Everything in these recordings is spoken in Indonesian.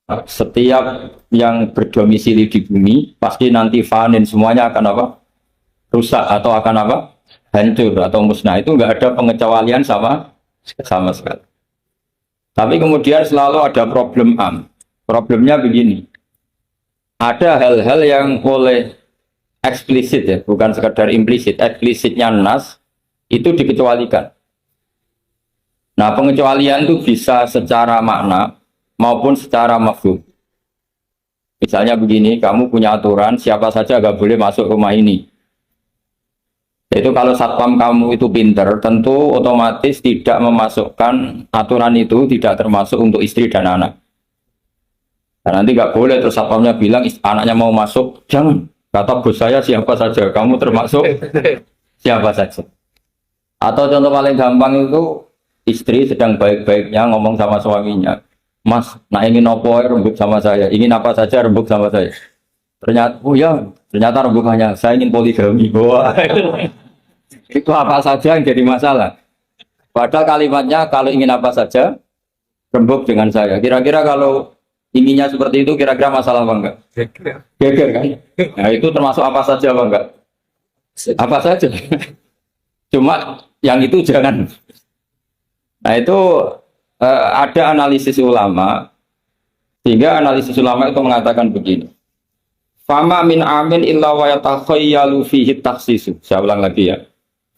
Setiap yang berdomisili di bumi pasti nanti fanin semuanya akan apa? Rusak atau akan apa? Hancur atau musnah. Itu enggak ada pengecualian sama sekali. Tapi kemudian selalu ada problem am. Problemnya begini. Ada hal-hal yang oleh eksplisit ya, bukan sekedar implisit. Eksplisitnya nas itu dikecualikan. Nah, pengecualian itu bisa secara makna maupun secara mafhum. Misalnya begini, kamu punya aturan siapa saja nggak boleh masuk rumah ini. Itu kalau satpam kamu itu pinter, tentu otomatis tidak memasukkan aturan itu tidak termasuk untuk istri dan anak. Nah, nanti nggak boleh terus satpamnya bilang anaknya mau masuk, jangan. Kata bos saya siapa saja, kamu termasuk siapa saja. Atau contoh paling gampang itu istri sedang baik-baiknya ngomong sama suaminya, Mas, nah ingin apa rembuk sama saya, ingin apa saja rembuk sama saya. Ternyata, oh ya, ternyata rembukannya saya ingin poligami. Wah, itu apa saja yang jadi masalah. Padahal kalimatnya kalau ingin apa saja rembuk dengan saya. Kira-kira kalau inginnya seperti itu, kira-kira masalah apa enggak? Geger kan? Nah itu termasuk apa saja apa enggak? Apa saja. Cuma yang itu jangan. Nah itu ada analisis ulama, sehingga analisis ulama itu mengatakan begini. Fama min amin illa wa yatakhayyalu fihi takhsisu. Saya ulang lagi ya.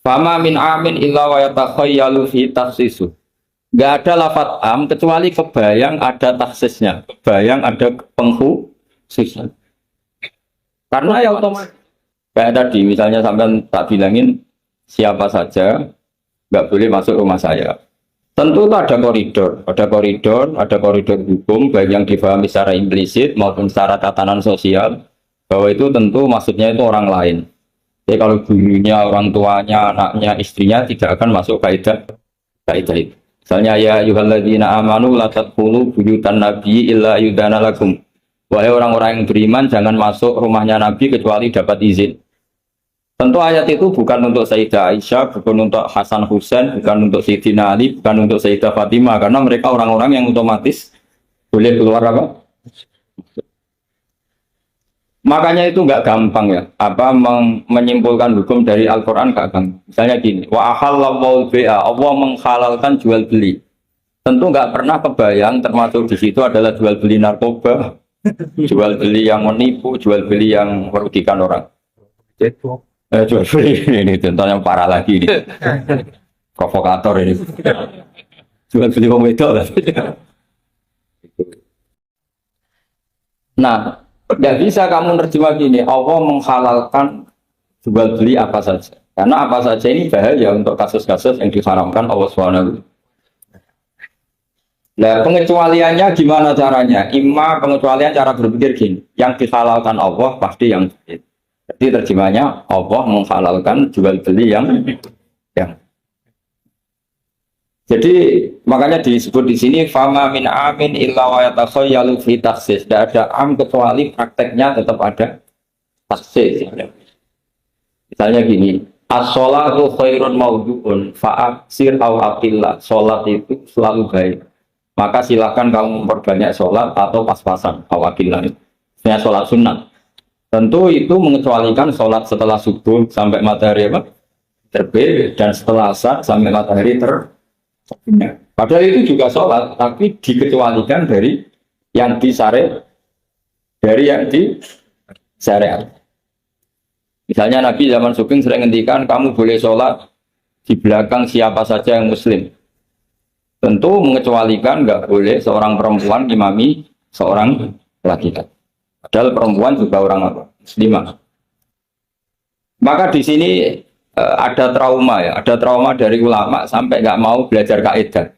Fama min amin illa wa yatakhayyalu fihi takhsisu. Enggak ada lafaz am kecuali kebayang ada taksisnya, kebayang ada pengkhususan. Karena ya otomatis kayak tadi misalnya sampai tak bilangin siapa saja nggak boleh masuk rumah saya. Tentu itu ada koridor hukum baik yang dipahami secara implisit maupun secara tatanan sosial bahwa itu tentu maksudnya itu orang lain. Jadi kalau gurunya, orang tuanya, anaknya, istrinya tidak akan masuk kaidah itu. Misalnya ya ayyuhalladzina amanu la tadkhulu buyutan nabi illa yudana lakum. Wahai orang-orang yang beriman jangan masuk rumahnya Nabi kecuali dapat izin. Tentu ayat itu bukan untuk Sayyidah Aisyah, bukan untuk Hasan Husain, bukan untuk Sayyidina Ali, bukan untuk Sayyidah Fatimah karena mereka orang-orang yang otomatis boleh keluar apa? Makanya itu nggak gampang ya, menyimpulkan hukum dari Al-Quran nggak gampang. Misalnya gini, wa ahallallahu bai'a, Allah menghalalkan jual beli. Tentu nggak pernah kebayang termasuk di situ adalah jual beli narkoba, jual beli yang menipu, jual beli yang merugikan orang. Jual beli ini contoh yang parah lagi ini, provokator ini. Jual beli wong wedok lah. Nah. Tidak bisa kamu nerjemah gini, Allah menghalalkan jual beli apa saja. Karena apa saja ini bahaya untuk kasus-kasus yang diharamkan Allah SWT. Nah, pengecualiannya gimana caranya? Pengecualian cara berpikir gini, yang dihalalkan Allah pasti yang jadi terjemahnya Allah menghalalkan jual beli yang jadi makanya disebut di sini fama min amin illa wa yatakhayyalu fi takhsis. Tidak ada am kecuali prakteknya tetap ada takhsis. Misalnya gini, as-sholatu khairun mawdu'un fa'aksir aw aqillah. Sholat itu selalu baik. Maka silakan kamu memperbanyak sholat atau pas-pasan aw aqillah. Misalnya sholat sunnah. Tentu itu mengecualikan sholat setelah subuh sampai matahari terbit dan setelah asar sampai matahari Padahal itu juga sholat, tapi dikecualikan dari yang disyariat, Misalnya Nabi zaman Sugeng sering ngendikan kamu boleh sholat di belakang siapa saja yang Muslim. Tentu mengecualikan nggak boleh seorang perempuan imami seorang laki-laki. Padahal perempuan juga orang apa? Muslimah. Maka di sini ada trauma dari ulama sampai nggak mau belajar kaidah,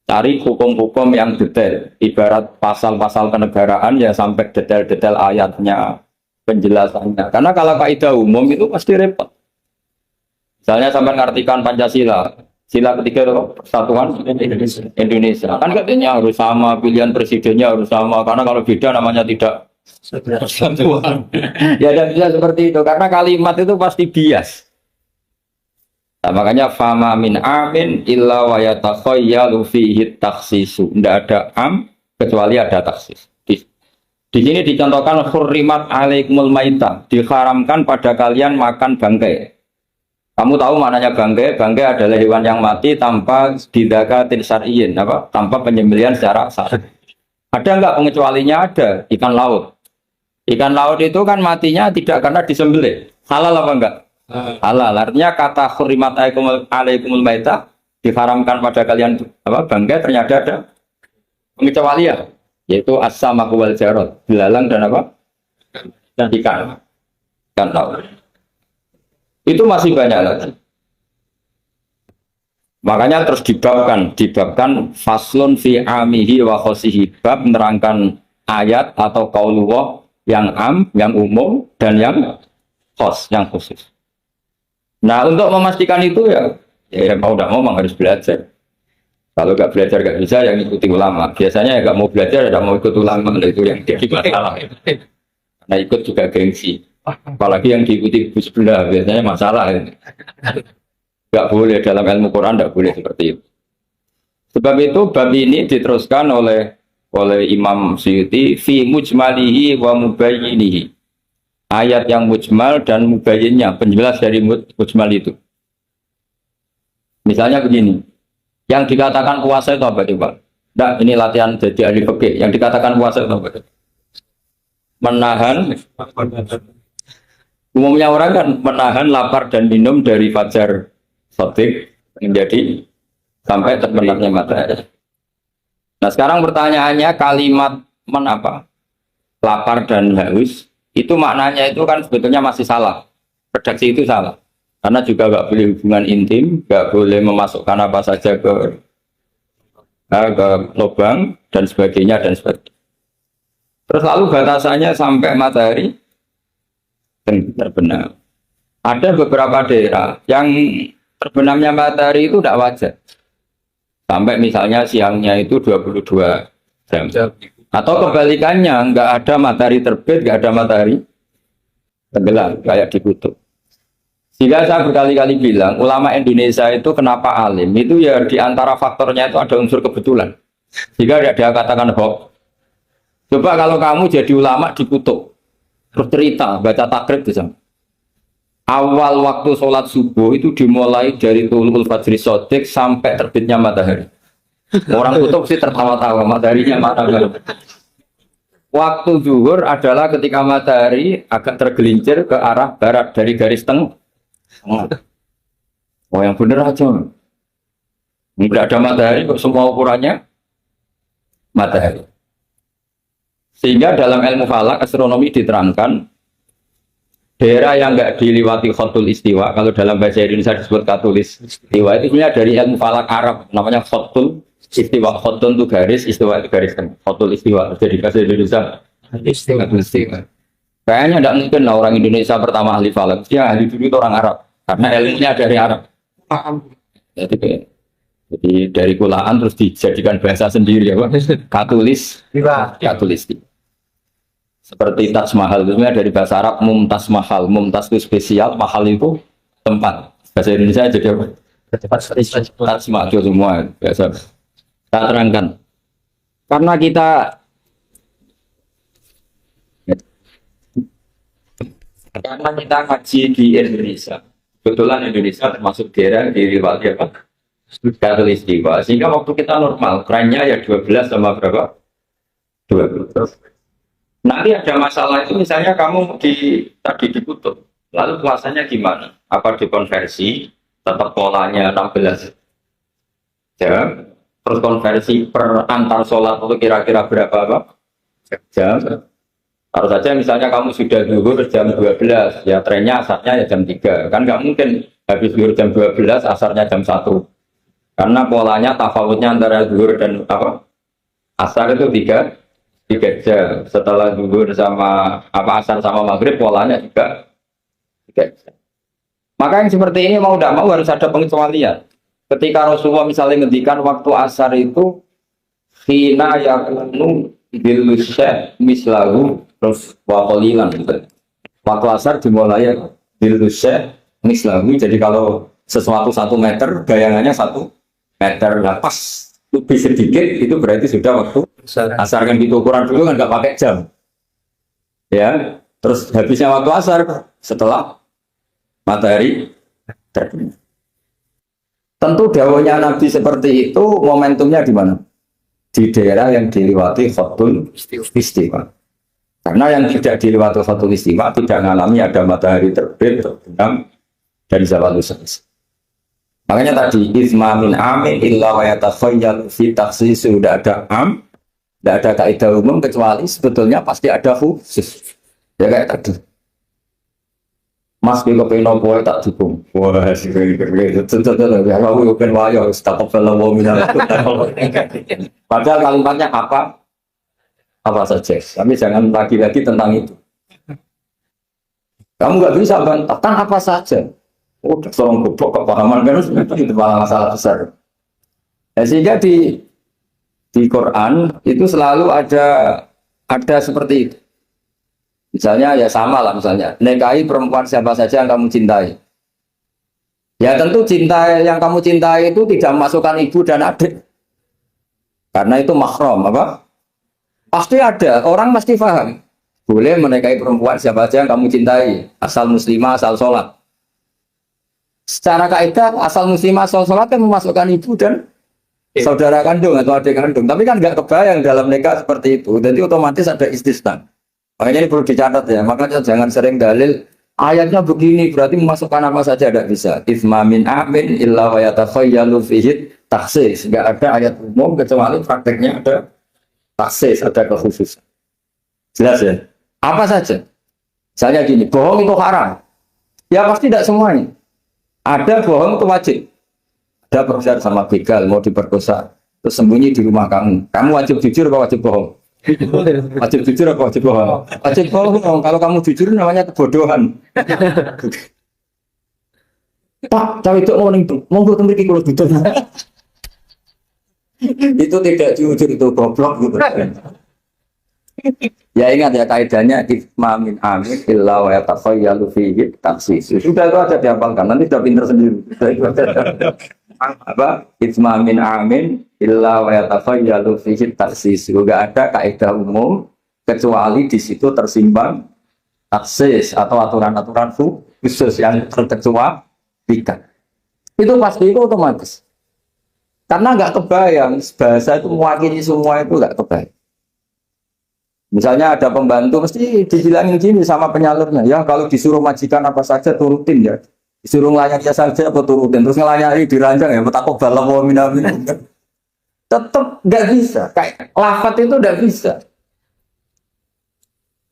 cari hukum-hukum yang detail, ibarat pasal-pasal kenegaraan ya sampai detail-detail ayatnya, penjelasannya. Karena kalau kaidah umum itu pasti repot. Misalnya sampai ngartikan Pancasila, sila ketiga itu persatuan Indonesia, kan katanya harus sama, pilihan presidennya harus sama, karena kalau beda namanya tidak persatuan. Ya tidak bisa seperti itu, karena kalimat itu pasti bias. Nah, makanya fama min amin illa wa yatakhayyalu fihi takhsisu. Tidak ada am kecuali ada taksis. Di sini dicontohkan hurrimat alaikumul maitah, diharamkan pada kalian makan bangkai. Kamu tahu maknanya bangkai? Bangkai adalah hewan yang mati tanpa didakatin syar'iyyin, apa? Tanpa penyembelihan secara syar'i. Ada enggak pengecualinya? Ada. Ikan laut. Ikan laut itu kan matinya tidak karena disembelih. Halal apa enggak? Halal. Artinya kata hurrimat alaikumul maitah, diharamkan pada kalian apa? Bangkai, ternyata ada pengecualian, yaitu as-samaku wal jarad, belalang dan apa? Dan ikan laut. Itu masih banyak lagi. Makanya terus dibabkan faslun fi amihi wa khosihi, bab menerangkan ayat atau qaulullah yang am, yang umum dan yang khos, yang khusus. Nah, untuk memastikan itu ya mau tidak mau harus belajar. Kalau nggak belajar nggak bisa, yang ikuti ulama. Biasanya ya nggak mau belajar, tidak mau ikut ulama, itu yang jadi masalah. Nah, ikut juga gengsi. Apalagi yang diikuti Gus Benda, biasanya masalah. Nggak boleh dalam ilmu Quran, nggak boleh seperti itu. Sebab itu bab ini diteruskan oleh Imam Suyuti fi mujmalihi wa mubayyinihi. Ayat yang mujmal dan mubayyinnya, penjelas dari mujmal itu. Misalnya begini, yang dikatakan puasa itu apa coba? Nah, ini latihan jadi ahli fikih. Yang dikatakan puasa itu apa? Menahan. Umumnya orang kan menahan lapar dan minum dari fajar shadiq menjadi sampai terbenamnya matahari. Nah, sekarang pertanyaannya, kalimat menapa? Lapar dan haus itu maknanya itu kan sebetulnya masih salah. Redaksi itu salah. Karena juga nggak boleh hubungan intim, nggak boleh memasukkan apa saja ke lubang dan sebagainya dan sebagainya. Terus lalu batasannya sampai matahari terbenam. Ada beberapa daerah yang terbenamnya matahari itu tidak wajar. Sampai misalnya siangnya itu 22 jam. Atau kebalikannya, nggak ada matahari terbit, nggak ada matahari tenggelam, kayak di kutub. Jika saya berkali-kali bilang, ulama Indonesia itu kenapa alim? Itu ya diantara faktornya itu ada unsur kebetulan. Jika dia katakan hoax. Coba kalau kamu jadi ulama di kutub, terus cerita, baca takrib di sana. Awal waktu sholat subuh itu dimulai dari tulul fajri shadiq sampai terbitnya matahari. Orang kutub sih tertawa-tawa, mataharinya mana? Waktu zuhur adalah ketika matahari agak tergelincir ke arah barat dari garis tengah. Oh, yang benar aja. Tidak ada matahari, kok semua ukurannya matahari. Sehingga dalam ilmu falak astronomi diterangkan daerah yang enggak diliwati khotul istiwa, kalau dalam bahasa Indonesia disebut khatulis istiwa, itu sebenarnya dari ilmu falak Arab, namanya khotul istiwa. Khotul itu garis, istiwa itu garis tengah. Khotul istiwa jadi bahasa Indonesia istiwa. Kayaknya tidak mungkin lah orang Indonesia pertama ahli falak. Dia ahli dulu itu orang Arab, karena ilmunya dari Arab. Jadi dari kulaan terus dijadikan bahasa sendiri ya, khatulis seperti Taj Mahal itu dari bahasa Arab mumtaz mahal. Mumtaz itu spesial, mahal itu tempat. Bahasa Indonesia jadi apa? Taj Mahal semua biasa. Kita terangkan. Karena kita ngaji di Indonesia. Kebetulan Indonesia termasuk daerah di riwayat apa? Katulistiwa. Sehingga waktu kita normal, kerennya ya 12 sama berapa? 12. Nanti ada masalah itu, misalnya kamu tadi di kutub, lalu puasanya gimana? Apa dikonversi, tetap polanya 16 jam, terus konversi per antar sholat itu kira-kira berapa jam? Harus saja misalnya kamu sudah zuhur jam 12, ya trennya asarnya ya jam 3. Kan nggak mungkin habis zuhur jam 12, asarnya jam 1. Karena polanya tafawutnya antara zuhur dan asar itu 3 jam. Setelah zuhur sama asar sama maghrib polanya juga 3 jam. Maka yang seperti ini mau tidak mau harus ada pengecualian. Ketika Rasulullah misalnya ngendikan waktu asar itu hina yakunu bilusyah mislahu terus wa qalilan gitu. Waktu asar dimulai bilusyah mislahu. Jadi kalau sesuatu 1 meter bayangannya 1 meter, nah pas lebih sedikit itu berarti sudah waktu asar. Kan gitu ukuran dulu kan nggak pakai jam ya, terus habisnya waktu asar setelah matahari terbenam. Tentu dawuhnya Nabi seperti itu momentumnya di mana? Di daerah yang dilewati khatul istiwa. Karena yang tidak dilewati khatul istiwa tidak mengalami ada matahari terbit terbenam dari zawal syams. Makanya tadi izma min amin illa wa yatakhayyal fi takhsis, sudah ada tidak ada kaidah umum kecuali sebetulnya pasti ada khusus. Ya kayak tadi. Mas ki kepeno kowe tak dukung. Wah, sing ya aku ben wayo astagfirullah wa minal. Padahal kalimatnya apa? Apa saja. Tapi jangan lagi-lagi tentang itu. Kamu nggak bisa bantahkan apa saja. Oh, seorang goblok kepahaman kan itu malah masalah besar. Ya, sehingga di Quran itu selalu ada seperti itu. Misalnya ya sama lah, misalnya nikahi perempuan siapa saja yang kamu cintai. Ya tentu cinta yang kamu cintai itu tidak memasukkan ibu dan adik. Karena itu mahram apa? Pasti ada, orang pasti paham. Boleh menikahi perempuan siapa saja yang kamu cintai, asal muslimah, asal sholat. Secara kaidah asal muslimah, asal sholat kan memasukkan ibu dan saudara kandung atau adik kandung. Tapi kan nggak kebayang dalam nikah seperti itu. Jadi otomatis ada istisna. Makanya ini perlu dicatat ya. Makanya jangan sering dalil ayatnya begini berarti memasukkan apa saja, tidak bisa. Izma min amin illa wa yatakhayyalu fihi takhsis. Enggak ada ayat umum kecuali prakteknya ada takhsis, ada kekhususan. Jelas ya? Apa saja? Misalnya gini, bohong itu haram. Ya pasti tidak semuanya. Ada bohong itu wajib. Ada perusahaan sama begal mau diperkosa, terus sembunyi di rumah kamu. Kamu wajib jujur apa wajib bohong? Wajib jujur apa wajib bohong? Wajib bohong. Kalau kamu jujur namanya kebodohan. Pak, cawe itu mau gue temui kalau jujur. Itu tidak jujur, itu goblok gitu. Ya ingat ya kaidahnya izma min amin illa wa yatakhayyalu fihi takhsis. Sudah itu aja dihafalkan, nanti sudah pinter sendiri. Apa? Izma min amin illa wa yatakhayyalu fihi takhsis. Juga ada kaidah umum kecuali di situ tersimpan takhsis atau aturan-aturan khusus yang terkecualikan. Itu pasti itu otomatis. Karena nggak kebayang bahasa itu mewakili semua, itu nggak kebayang. Misalnya ada pembantu mesti dibilangin gini sama penyalurnya, ya kalau disuruh majikan apa saja turutin ya, disuruh ngelayani saja apa turutin, terus ngelayani diranjang ya betakok balam wa minamin. Tetap nggak bisa, kayak lafat itu nggak bisa.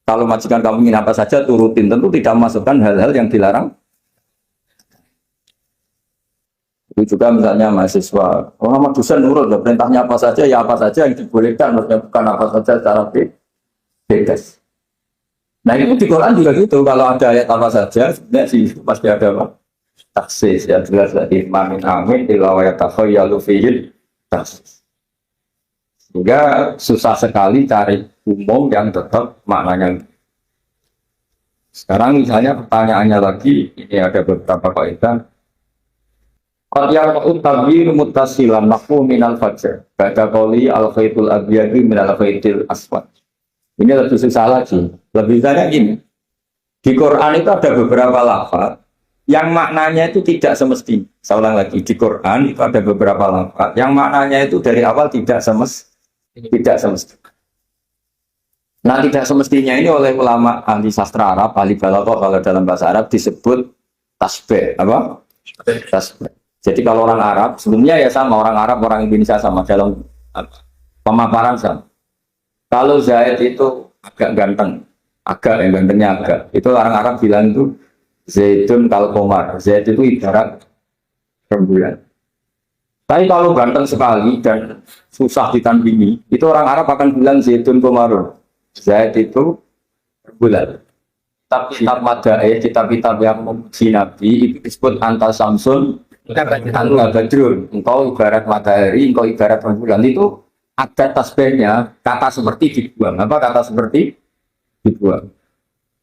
Kalau majikan kamu ingin apa saja turutin, tentu tidak memasukkan hal-hal yang dilarang. Itu juga misalnya mahasiswa, sama dosen nurut, perintahnya apa saja ya apa saja yang dibolehkan, maksudnya bukan apa saja secara bebas. Nah itu di Quran juga gitu, kalau ada ayat apa saja sebenarnya sih pasti ada apa? Taksis, ya jelas dari mamin amin illa wa yatakhayyalu fihi taksis. Sehingga susah sekali cari umum yang tetap maknanya. Sekarang misalnya pertanyaannya lagi, ini ada beberapa kaidah. Qad yaqa'u tabyin muttasilan nahwu minal fajr ba'da qawli al-khaytul abyadi minal khaytil aswad. Ini lebih susah lagi. Lebih banyak gini. Di Quran itu ada beberapa lafaz yang maknanya itu tidak semestinya. Saya ulang lagi, di Quran itu ada beberapa lafaz yang maknanya itu dari awal tidak semestinya. Nah, tidak semestinya ini oleh ulama ahli sastra Arab, ahli balaghah kalau dalam bahasa Arab disebut tasbih. Apa? Tasbih. Jadi kalau orang Arab, sebelumnya ya sama, orang Arab, orang Indonesia sama dalam pemaparan sama. Kalau Zaid itu agak ganteng, yang gantengnya agak, itu orang Arab bilang itu Zaidun kal qamar. Zaid itu ibarat rembulan. Tapi kalau ganteng sekali dan susah ditandingi, itu orang Arab akan bilang Zaidun qamarun. Zaid itu rembulan. Tapi kitab Madaih, kitab-kitab yang memuji Nabi itu disebut anta samsun, anta badrun. Engkau ibarat matahari, engkau ibarat rembulan. Itu ada tasbihnya, kata seperti dibuang. Apa kata seperti dibuang?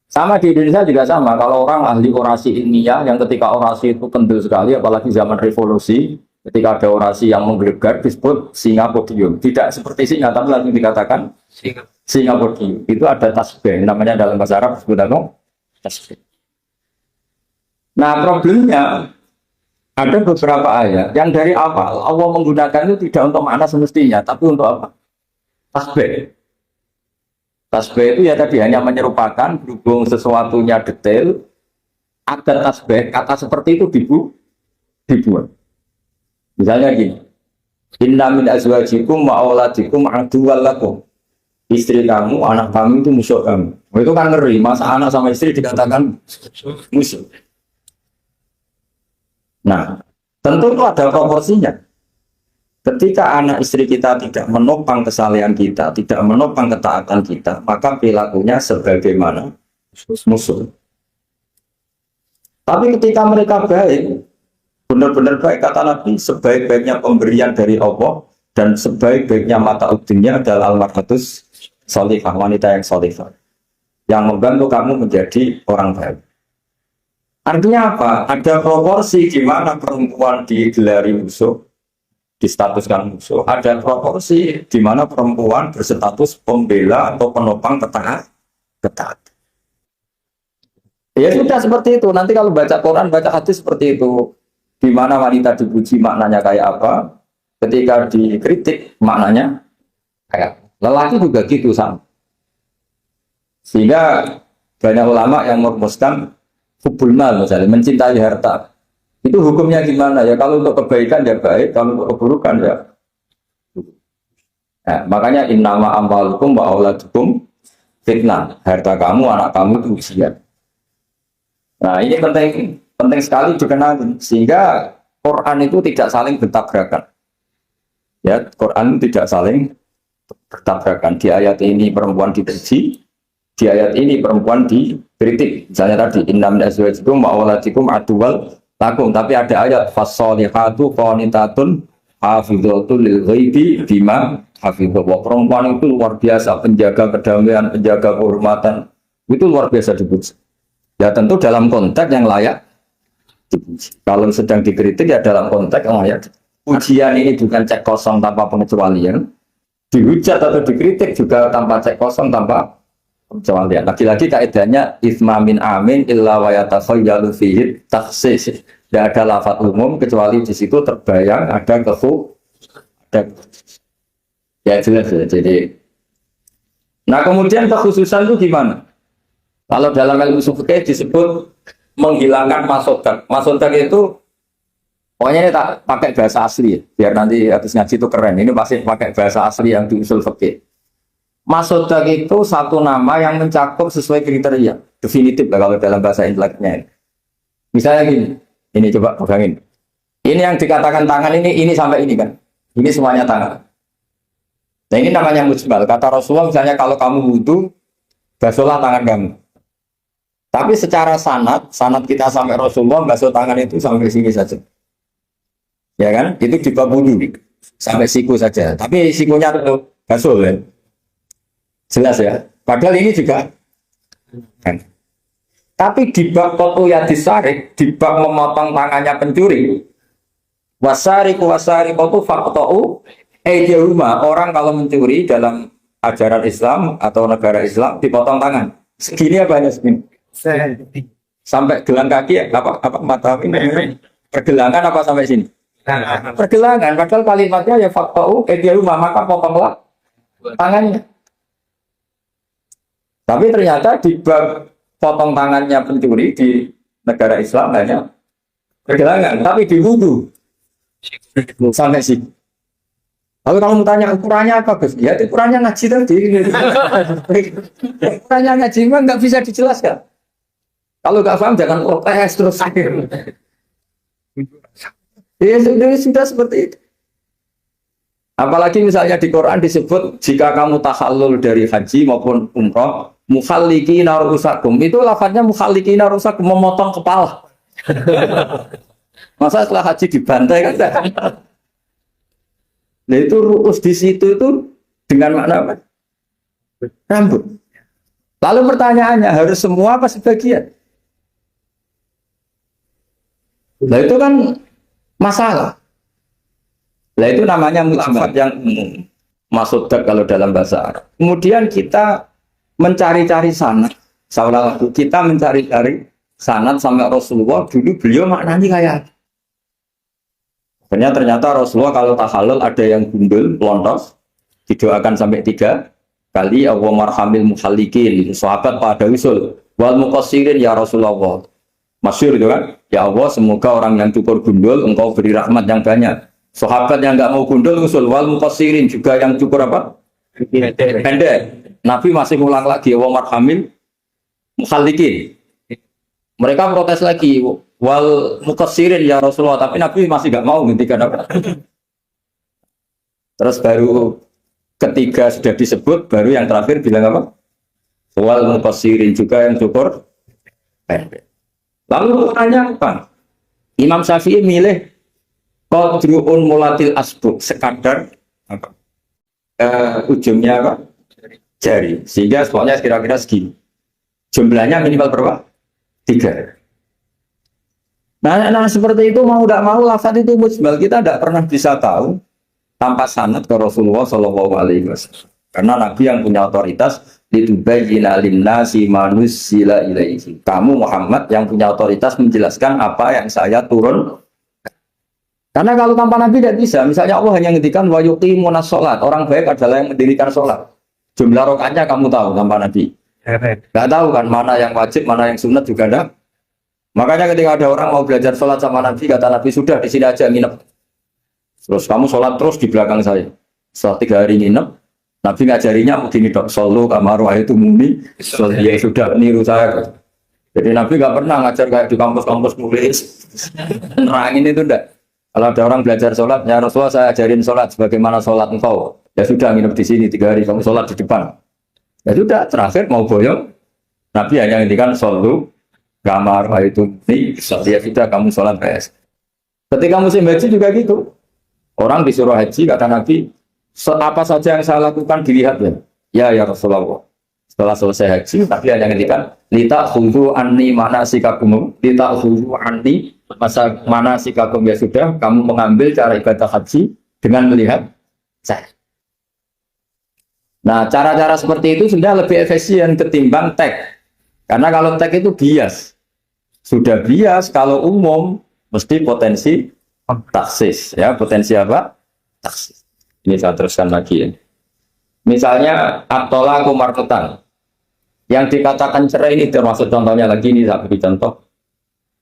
Sama di Indonesia juga sama. Kalau orang ahli orasi ilmiah yang ketika orasi itu kendel sekali, apalagi zaman revolusi, Ketika ada orasi yang menggelegar disebut singa podium. Tidak seperti singa, tapi langsung dikatakan singa podium. Itu ada tasbih, namanya dalam bahasa Arab disebut apa? Tasbih. Nah problemnya ada beberapa ayat yang dari awal Allah menggunakan itu tidak untuk makna semestinya, tapi untuk apa? Tasbih. Tasbih itu ya tadi hanya menyerupakan berhubung sesuatunya detail. Ada tasbih, kata seperti itu dibuat. Misalnya gini, inna min azwajikum wa auladikum aduwwal lakum. Istri kamu, anak kamu itu musuh kamu. Itu kan ngeri, masa anak sama istri dikatakan musuh. Nah, tentu itu ada proporsinya. Ketika anak istri kita tidak menopang kesalehan kita, tidak menopang ketaatan kita, maka perilakunya sebagaimana musuh. Tapi ketika mereka baik, benar-benar baik, kata Nabi, sebaik-baiknya pemberian dari Allah dan sebaik-baiknya mata udinya adalah al-marhatus sholihah, wanita yang sholihah yang membantu kamu menjadi orang baik. Artinya apa? Ada proporsi di mana perempuan digelari musuh, distatuskan musuh. Ada proporsi di mana perempuan berstatus pembela atau penopang ketaat. Ya sudah seperti itu. Nanti kalau baca Quran, baca hadis seperti itu. Di mana wanita dipuji maknanya kayak apa, ketika dikritik maknanya kayak lelaki juga gitu sama. Sehingga banyak ulama yang merumuskan hubbul mal, misalnya mencintai harta. Itu hukumnya gimana ya? Kalau untuk kebaikan ya baik, kalau untuk keburukan ya. Nah, makanya innama amwalukum wa auladukum fitnah. Harta kamu, anak kamu itu ujian. Nah ini penting sekali dikenali, sehingga Quran itu tidak saling bertabrakan. Ya, Quran tidak saling bertabrakan. Di ayat ini perempuan dipuji, di ayat ini perempuan dikritik. Misalnya tadi inna min azwajikum wa auladikum aduwwal lakum, tapi ada ayat fasholihatu qanitatun hafidhatul lil ghaibi bima hafidha. Perempuan itu luar biasa, penjaga kedamaian, penjaga kehormatan. Itu luar biasa dipuji. Ya tentu dalam konteks yang layak dipuji. Kalau sedang dikritik ya dalam konteks yang layak. Ujian ini bukan cek kosong tanpa pengecualian. Dihujat atau dikritik juga tanpa cek kosong, tanpa pengecualian. Lagi-lagi kaidahnya isma min amin illa wa yatakhayyalu fihi takhsis. Tidak ada lafaz umum kecuali di situ terbayang ada ya jelas ya. Jadi nah kemudian kekhususan itu gimana? Kalau dalam ilmu fikih disebut menghilangkan masodak. Masodak itu pokoknya ini tak pakai bahasa asli ya, biar nanti habis ngaji itu keren. Ini pasti pakai bahasa asli yang di usul fikih. Masodak itu satu nama yang mencakup sesuai kriteria definitif lah kalau dalam bahasa inteleknya. Misalnya gini, ini coba pegangin. Ini yang dikatakan tangan ini sampai ini kan. Ini semuanya tangan. Nah ini namanya mujmal. Kata Rasulullah misalnya kalau kamu wudu, basuhlah tangan kamu. Tapi secara sanad kita sampai Rasulullah basuh tangan itu sampai sini saja. Ya kan? Itu di bab wudu sampai siku saja. Tapi sikunya tuh basuh kan. Jelas ya. Padahal ini juga kan. Tapi di bab qat'u yadis sarik, di bab memotong tangannya pencuri, wasariqu wasariqatu faqta'u aydihuma. Orang kalau mencuri dalam ajaran Islam atau negara Islam dipotong tangan. Segini apa hanya segini? Sampai gelang kaki apa mata ini pergelangan apa sampai sini? Pergelangan. Padahal kalimatnya ya faqta'u aydihuma, maka potonglah tangannya. Tapi ternyata di bab potong tangannya pencuri di negara Islam hanya pergelangan, tapi di wudu sampai sini. Lalu kalau mau tanya ukurannya apa, Gus? Ya ukurannya ngaji tadi. Ukurannya ngaji memang nggak bisa dijelaskan. Kalau nggak paham jangan protes terus. Ya sudah seperti itu. Apalagi misalnya di Quran disebut jika kamu takhallul dari haji maupun umroh, mukhallikina ru'usakum, itu lafadznya mukhallikina ru'usakum, memotong kepala. Masa setelah haji dibantai kan? Nah itu ru'us di situ itu dengan makna apa? Rambut. Lalu pertanyaannya harus semua apa sebagian? Nah itu kan masalah. Nah itu namanya mujmal yang umum. Masodak kalau dalam bahasa Arab. Kemudian kita mencari-cari sanad. Salah satu kita mencari-cari sanad sampai Rasulullah dulu beliau maknanya kayak ternyata Rasulullah kalau tahallul ada yang gundul, lontos, didoakan sampai 3 kali. Allah marhamil muhallikin. Sahabat pada usul. Wal muqassirin ya Rasulullah. Masyhur itu kan? Ya Allah semoga orang yang cukur gundul engkau beri rahmat yang banyak. Sahabat yang nggak mau gundul usul wal muqassirin juga yang cukur apa? Pendek. Nabi masih ngulang lagi wa marhamil muhallikin. Mereka protes lagi wal muqassirin ya Rasulullah, tapi Nabi masih nggak mau ngendikan apa. Terus baru ketiga sudah disebut, baru yang terakhir bilang apa? Wal muqassirin juga yang cukur pendek. Lalu tanya apa? Imam Syafi'i milih qadru'un mulatil asbuk, sekadar apa? Ujungnya apa? Jari. Sehingga soalnya kira-kira segini. Jumlahnya minimal berapa? 3. Nah, seperti itu mau tidak mau lafaz itu mujmal, kita tidak pernah bisa tahu tanpa sanad ke Rasulullah Shallallahu Alaihi Wasallam. Karena Nabi yang punya otoritas litubayyina linnasi ma nuzzila ilaihi. Kamu Muhammad yang punya otoritas menjelaskan apa yang saya turun. Karena kalau tanpa Nabi tidak bisa. Misalnya Allah hanya ngendikan wa yuqimunas shalat. Orang baik adalah yang mendirikan sholat. Jumlah rakaatnya kamu tahu tanpa Nabi. Nggak tahu kan mana yang wajib, mana yang sunat juga ada. Makanya ketika ada orang mau belajar sholat sama Nabi, kata Nabi sudah di sini aja nginep. Terus kamu sholat terus di belakang saya. Setelah 3 hari nginep, Nabi ngajarinya begini dok, solo kamaru itu mumi, ya sudah niru saya. Jadi Nabi nggak pernah ngajar kayak di kampus-kampus nulis, nerangin itu enggak. Kalau ada orang belajar sholat, ya Rasulullah saya ajarin sholat, sebagaimana sholat engkau. Ya sudah nginep di sini 3 hari, kamu sholat di depan. Ya sudah, terakhir mau boyong, Nabi hanya ngintikan solo kamaru itu mumi, ya sudah kamu sholat beres. Ketika musim haji juga gitu. Orang disuruh haji, kata Nabi, apa saja yang saya lakukan dilihat ya. Ya Rasulullah. Setelah selesai haji, Nabi hanya ngendikan, lita khudhu anni manasikakum, lita khudhu anni manasikakum, ya sudah, kamu mengambil cara ibadah haji dengan melihat saya. Nah, cara-cara seperti itu sudah lebih efisien ketimbang tag. Karena kalau tag itu bias. Sudah bias, kalau umum, mesti potensi taksis, ya potensi apa? Taksis. Ini saya teruskan lagi ya. Misalnya at-thalaqu marratan. Yang dikatakan cerai ini termasuk contohnya lagi ini saya beri contoh.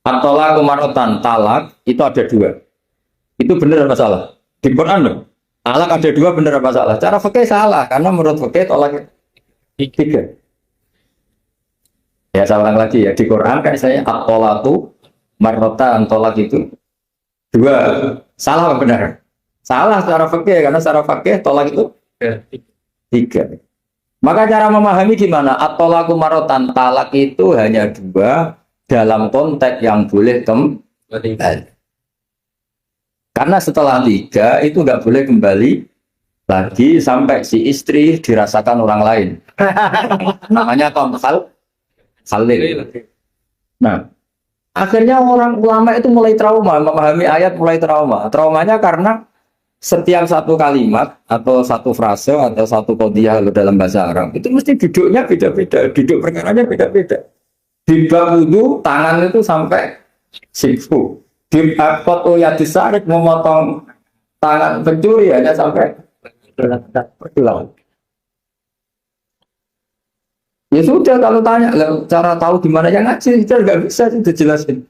At-thalaqu marratan, talak itu ada 2. Itu benar apa salah? Di Quran loh. Talak ada 2 benar apa salah? Cara fikih salah karena menurut fikih talak 3. Ya saya ulang lagi ya, di Quran kan saya at-thalaqu marratan, talak itu 2. Salah apa benar? Salah secara fikih, karena secara fikih tolak itu 3. Maka cara memahami gimana? At-thalaqu marratan, talak itu hanya 2 dalam konteks yang boleh kembali. Karena setelah 3 itu nggak boleh kembali lagi sampai si istri dirasakan orang lain. Namanya halil. Nah, akhirnya orang ulama itu mulai trauma, memahami ayat mulai trauma. Traumanya karena setiap satu kalimat atau satu frase atau satu qadhiyah dalam bahasa Arab itu mesti duduknya beda-beda, duduk perkaranya beda-beda. Di bab wudu tangan itu sampai siku. Di bab yadisarik memotong tangan pencuri hanya sampai pergelang. Ya sudah, kalau tanya cara tahu gimana yang ngaji kita nggak bisa itu jelasin.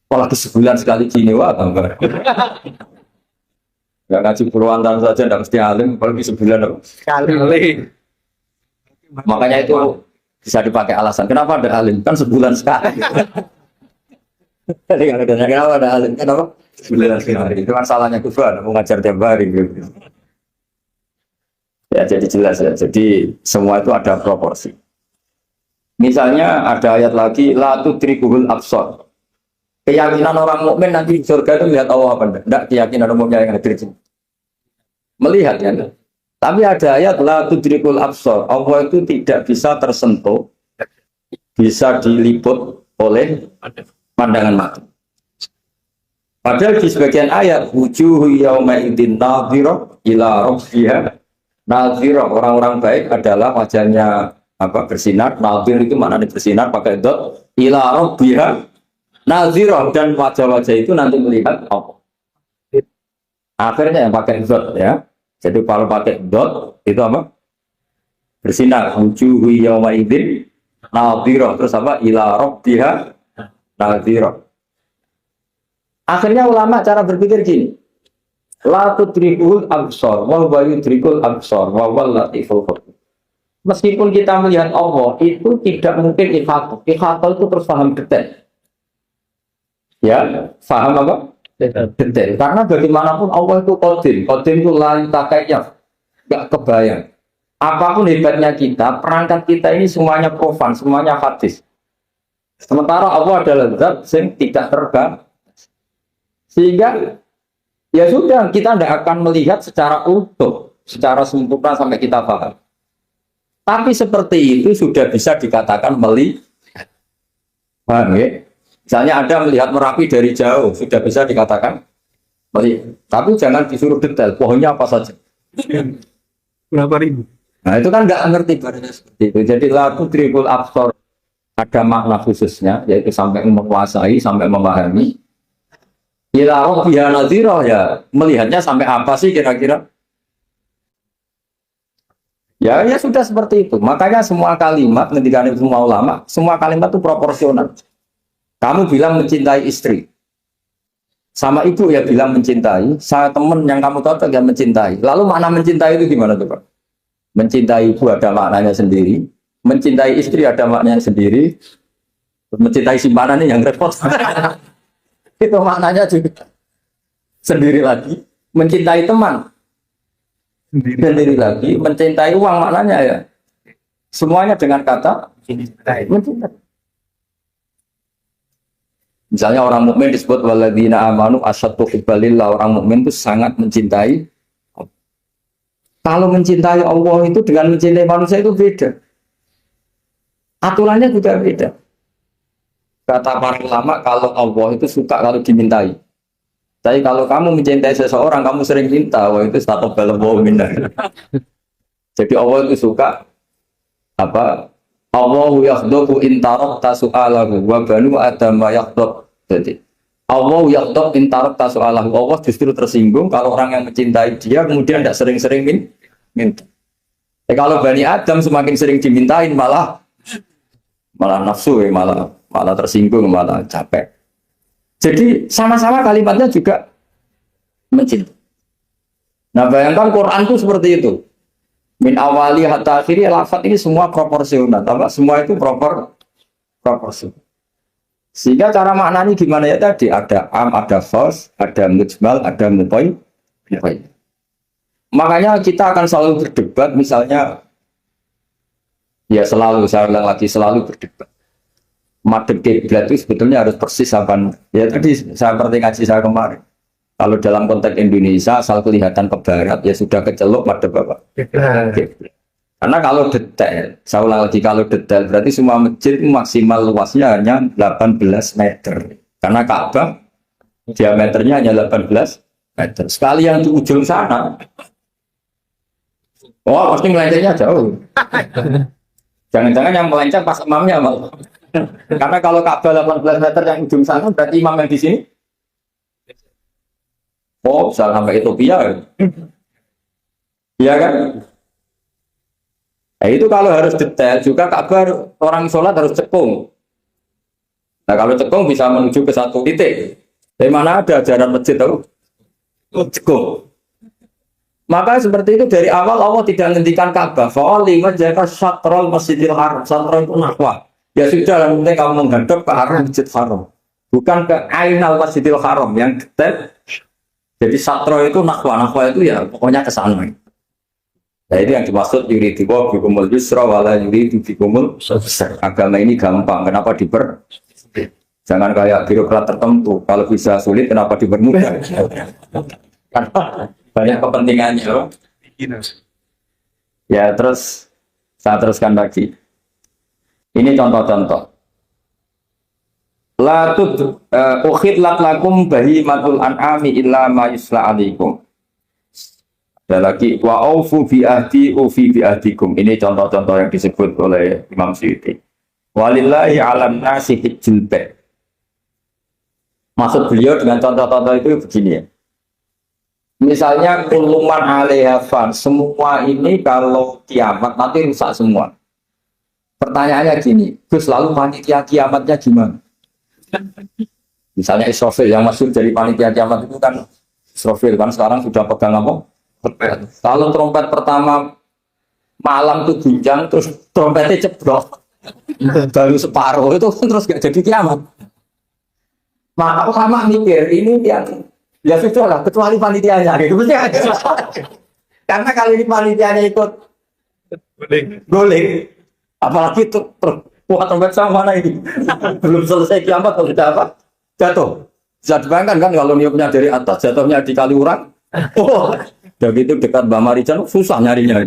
Apalagi sebulan sekali gini wah tambah. Nggak ngaji puluhan tahun saja nggak mesti alim, apalagi sebulan sekali. Makanya itu bisa dipakai alasan. Kenapa ada alim? Kan sebulan sekali. Jadi kalau ditanya kenapa ada alim? Kenapa? Sebulan sekali. Itu kan salahnya kufran, mau ngajar tiap hari. Gitu. Ya jadi jelas ya. Jadi semua itu ada proporsi. Misalnya ada ayat lagi la tudrikuhul absar. Keyakinan orang mukmin nanti di surga itu melihat Allah apa enggak? Enggak, keyakinan umumnya yang hadir itu. Melihat ya. Tapi ada ayat la tudrikul absar. Allah itu tidak bisa tersentuh, bisa diliput oleh pandangan mata. Padahal di sebagian ayat wujuhu yauma idzin nadhirah ila rabbiha nadhirah, orang-orang baik adalah wajahnya apa bersinar, nadhir itu maknanya bersinar pakai dot, ila rabbiha nadhirah, dan wajah-wajah itu nanti melihat Allah. Akhirnya yang pakai dot ya. Jadi kalau pakai dot itu apa? Bersinar wujuhu yauma idzin nadhirah, terus apa? Ila rabbiha nadhirah. Akhirnya ulama cara berpikir gini, la tudrikul absar wa huwa yudrikul absar wa huwal latiful khabir. Meskipun kita melihat Allah itu tidak mungkin ikhafah. Ikhafah itu terus paham detail. Ya, paham apa? Detail. Karena bagaimanapun Allah itu qadim. Qadim itu lain takayaf. Enggak kebayang. Apapun hebatnya kita, perangkat kita ini semuanya profan, semuanya hadis. Sementara Allah adalah zat yang tidak terbang. Sehingga ya sudah, kita tidak akan melihat secara utuh, secara sempurna sampai kita paham. Tapi seperti itu sudah bisa dikatakan melihat. Paham ya? Misalnya Anda melihat Merapi dari jauh, sudah bisa dikatakan melihat. Tapi jangan disuruh detail, pohonnya apa saja. Berapa ribu? Nah itu kan nggak ngerti barunya seperti itu. Jadi laku tribul absor ada makna khususnya, yaitu sampai menguasai, sampai memahami. Ila rabbiha nadhirah, ya melihatnya sampai apa sih kira-kira? Ya sudah seperti itu. Makanya semua kalimat ketika semua ulama, semua kalimat itu proporsional. Kamu bilang mencintai istri, sama ibu ya bilang mencintai, saya teman yang kamu tahu yang mencintai. Lalu makna mencintai itu gimana tuh Pak? Mencintai ibu ada maknanya sendiri, mencintai istri ada maknanya sendiri, mencintai simpanan yang repot. Itu maknanya juga sendiri lagi. Mencintai teman sendiri lagi. Mencintai uang maknanya ya semuanya dengan kata mencintai. Misalnya orang mukmin disebut walladzina amanu asyaddu hubbalillah, orang mukmin itu sangat mencintai. Kalau mencintai Allah itu dengan mencintai manusia itu beda, aturannya juga beda. Kata para ulama, kalau Allah itu suka kalau dimintai. Tapi kalau kamu mencintai seseorang, kamu sering minta, wah itu status balawah minta. Jadi Allah itu suka apa? Allahu yakhdubu intarok tasu'alahu wa banu adama yakhdub. Jadi Allah yakhdub intarok tasu'alahu. Allah justru tersinggung kalau orang yang mencintai dia kemudian tidak sering-sering minta. Kalau Bani Adam semakin sering dimintain malah nafsu, malah tersinggung, malah capek. Jadi sama-sama kalimatnya juga mencintai. Nah bayangkan Quran itu seperti itu. Min awali hatta akhiri, lafaz ini semua proporsional. Semua itu proporsional. Sehingga cara maknanya gimana ya tadi? Ada am, ada khos, ada mujmal, ada mutoy. Makanya kita akan selalu berdebat, misalnya ya selalu, saya ulang lagi, selalu berdebat. Madhep kiblat itu sebetulnya harus persis apa? Ya tadi saya seperti ngaji saya kemarin. Kalau dalam konteks Indonesia asal kelihatan ke barat ya sudah kecelok madhep apa? Kiblat. Karena kalau detail, saya ulang lagi, kalau detail berarti semua masjid maksimal luasnya hanya 18 meter. Karena Ka'bah diameternya hanya 18 meter. Sekali yang di ujung sana, oh pasti melencengnya jauh. Jangan-jangan yang melenceng pas imamnya malah. Karena kalau Ka'bah 18 meter yang ujung sana berarti imam yang di sini. Oh, bisa sampai Ethiopia. Iya kan? Nah, itu kalau harus detail juga Ka'bah orang sholat harus cekung. Nah, kalau cekung bisa menuju ke satu titik. Dari mana ada ajaran masjid tahu? Cekung. Maka seperti itu dari awal Allah tidak menghentikan Ka'bah. Fa'ali majaka syatrul masjidil haram. Syatra itu nahwa. Ya sudah, yang penting kamu menghadap ke arah masjid haram. Bukan ke ainal masjidil haram yang detail. Jadi syatra itu nahwa. Nahwa itu ya pokoknya ke sana. Nah itu yang dimaksud yuridu bikumul yusra wala yuridu bikumul usra. Agama ini gampang, kenapa jangan kayak birokrat tertentu. Kalau bisa sulit, kenapa dipermudah? Karena banyak kepentingannya. Ya terus saya teruskan lagi. Ini contoh-contoh. La tud ukhidlat lakum bahimatul an'ami illa ma yusla alaikum. Ada lagi wa aufu bi ahdi ufi bi ahdikum. Ini contoh-contoh yang disebut oleh Imam Suyuti. Walillahi 'alam nasi hijjul bait. Maksud beliau dengan contoh-contoh itu begini ya. Misalnya kuluman alaiha fan, semua ini kalau kiamat nanti rusak semua. Pertanyaannya gini, Gus, lalu panitia kiamatnya gimana? Misalnya Israfil yang masuk dari panitia kiamat itu kan Israfil kan sekarang sudah pegang apa? Trompet. Kalau trompet pertama malam itu guncang, terus trompetnya ceblok, baru separuh itu terus gak jadi kiamat. Maka ulama mikir ini yang ya sudah lah, kecuali panitianya gitu. Karena kalau ini panitianya ikut golek, apalagi tuh buat trompet sama mana ini belum selesai kiamat atau sudah apa jatuh. Bisa dibayangkan kan kalau niupnya dari atas jatuhnya di Kaliurang. Oh, begitu dekat Mbak Marijan susah nyarinya.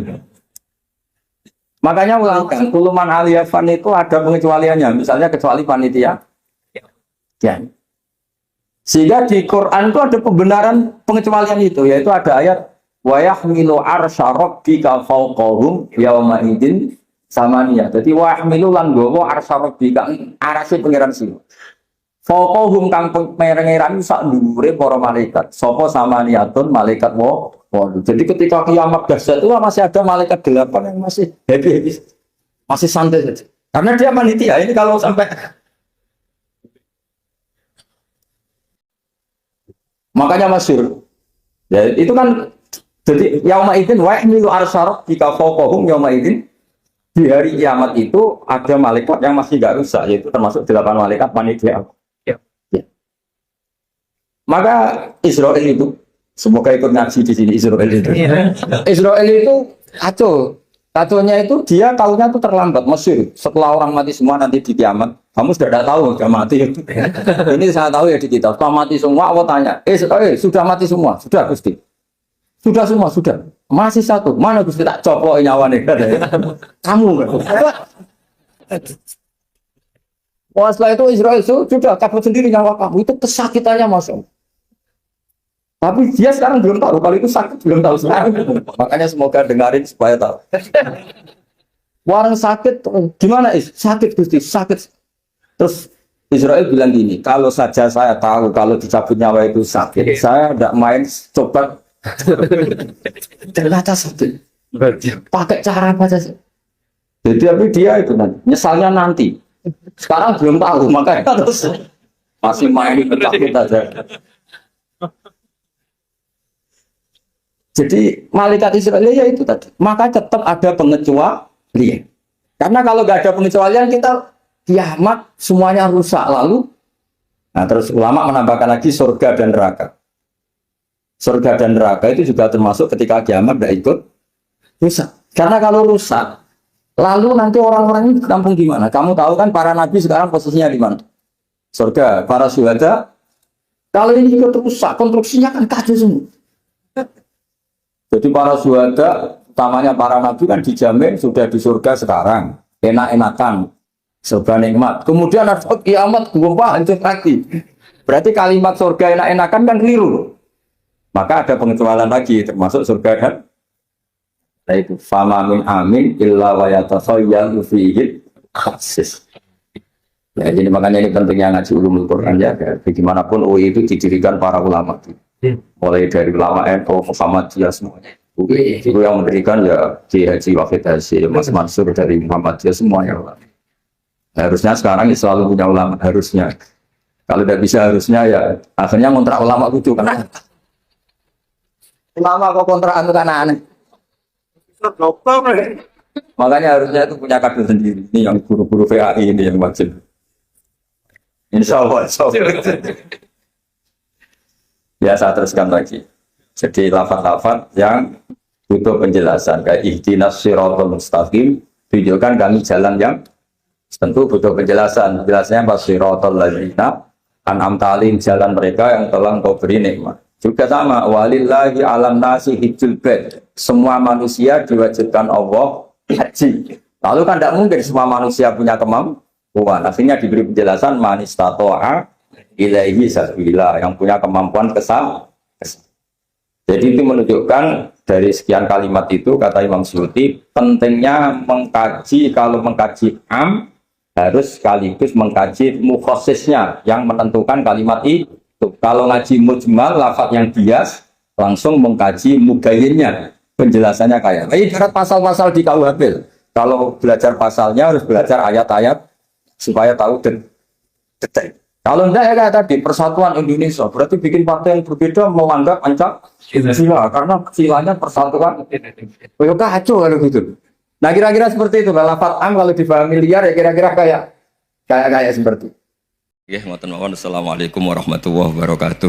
Makanya ulangkan kuluman aliyafan itu ada pengecualiannya. Misalnya kecuali panitia. Ya. Sehingga di Quran itu ada pembenaran pengecualian itu, yaitu ada ayat wa yahmilu arsya rabbika fawqahum yauma idzin samania. Jadi wa yahmilu lan gowo arsya rabbika arase pangeran sira. Fawqahum kang pangeran sak dhuwure para malaikat. Sapa samaniatun malaikat wa. Jadi ketika kiamat dahsyat itu masih ada malaikat 8 yang masih happy, masih santai saja. Karena dia panitia. Ini kalau sampai makanya masyhur. Ya itu kan jadi yauma idzin wa yahmilu arsya rabbika fawqahum yauma idzin. Di hari kiamat itu ada malaikat yang masih enggak rusak, yaitu termasuk 8 malaikat panitia. Ya. Ya. Maka Israel itu semoga ikut ngaji di sini Israel itu. Israel itu kacaunya itu dia tahunya itu terlambat Mesir. Setelah orang mati semua nanti di kiamat. Kamu sudah tidak tahu sudah mati. Ini saya tahu ya di kita. Setelah mati semua, Allah tanya, sudah mati semua? Sudah Gusti. Sudah semua, sudah. Masih satu. Mana Gusti tak coplok nyawa nih? Kamu. Wah setelah itu Israel sudah cabut sendiri nyawa kamu. Itu kesakitannya masuk. Tapi dia sekarang belum tahu. Kalau itu sakit belum tahu sekarang. Makanya semoga dengarin supaya tahu. Orang sakit, gimana sakit Gusti? Sakit. Terus Israel bilang gini, kalau saja saya tahu kalau dicabut nyawa itu sakit, saya tidak main coba ternyata sakit. Pakai cara apa saja. Jadi tapi dia itu nanti, nyesalnya nanti. Sekarang belum tahu, makanya terus masih main takut aja. Jadi malaikat Israel ya itu tadi, maka tetap ada pengecualian. Karena kalau nggak ada pengecualian kita kiamat semuanya rusak lalu. Nah terus ulama menambahkan lagi surga dan neraka. Surga dan neraka itu juga termasuk ketika kiamat tidak ikut rusak. Karena kalau rusak, lalu nanti orang-orang ini ditampung di mana? Kamu tahu kan para nabi sekarang posisinya di mana? Surga, para syuhada. Kalau ini ikut rusak, konstruksinya kan kacau semua. Jadi para syuhada, utamanya para nabi kan dijamin sudah di surga sekarang, enak-enakan. Surga nikmat. Kemudian ada kiamat gua hancur lagi. Berarti kalimat surga enak-enakan kan keliru. Maka ada pengecualian lagi termasuk surga dan itu fama min amin illa wa yatasayyalu fihi khasis. Ya jadi makanya ini pentingnya ngaji ulumul Quran ya. Bagaimanapun UI itu didirikan para ulama. Mulai dari ulama NU Muhammadiyah semuanya. UI itu yang mendirikan ya Ki Haji Wahid Hasyim, Mas Mansur dari Muhammadiyah semuanya. Harusnya sekarang selalu punya ulama, harusnya. Kalau tidak bisa harusnya ya akhirnya kontrak ulama lucu kan. Ulama kok kontrakan itu kan aneh. Makanya harusnya itu punya kader sendiri. Ini yang guru-guru VAI ini yang wajib. Insya Allah. Ya saya teruskan lagi. Jadi lafaz-lafaz yang butuh penjelasan. Kayak ihdinas siratal mustaqim. Tunjukkan kami jalan yang tentu butuh penjelasan. Jelasnya basiratal ladzina an'amta alaihim, jalan mereka yang telah Engkau beri nikmat. Juga sama walillahi 'alam nasi hijjul bait. Semua manusia diwajibkan Allah haji. Lalu kan tidak mungkin semua manusia punya kemampuan. kuat. Akhirnya diberi penjelasan manistato'a ilaihi sabila, yang punya kemampuan kesal. Jadi itu menunjukkan dari sekian kalimat itu, kata Imam Suyuti, pentingnya mengkaji, kalau mengkaji am harus sekaligus mengkaji mukhasisnya yang menentukan kalimat itu. Kalau ngaji mujmal, lafaz yang bias, langsung mengkaji mugayyinnya, penjelasannya kayak. Ini ibarat pasal-pasal di KUHP. Kalau belajar pasalnya harus belajar ayat-ayat supaya tahu detail. Kalau enggak ya kayak tadi persatuan Indonesia, berarti bikin partai yang berbeda melanggar Pancasila karena silanya persatuan. Oh, kacau kalau gitu. Nah kira-kira seperti itu. Lafaz am kalau dipahami liar ya kira-kira kayak seperti. Ya, ngoten mawon. Assalamualaikum warahmatullahi wabarakatuh.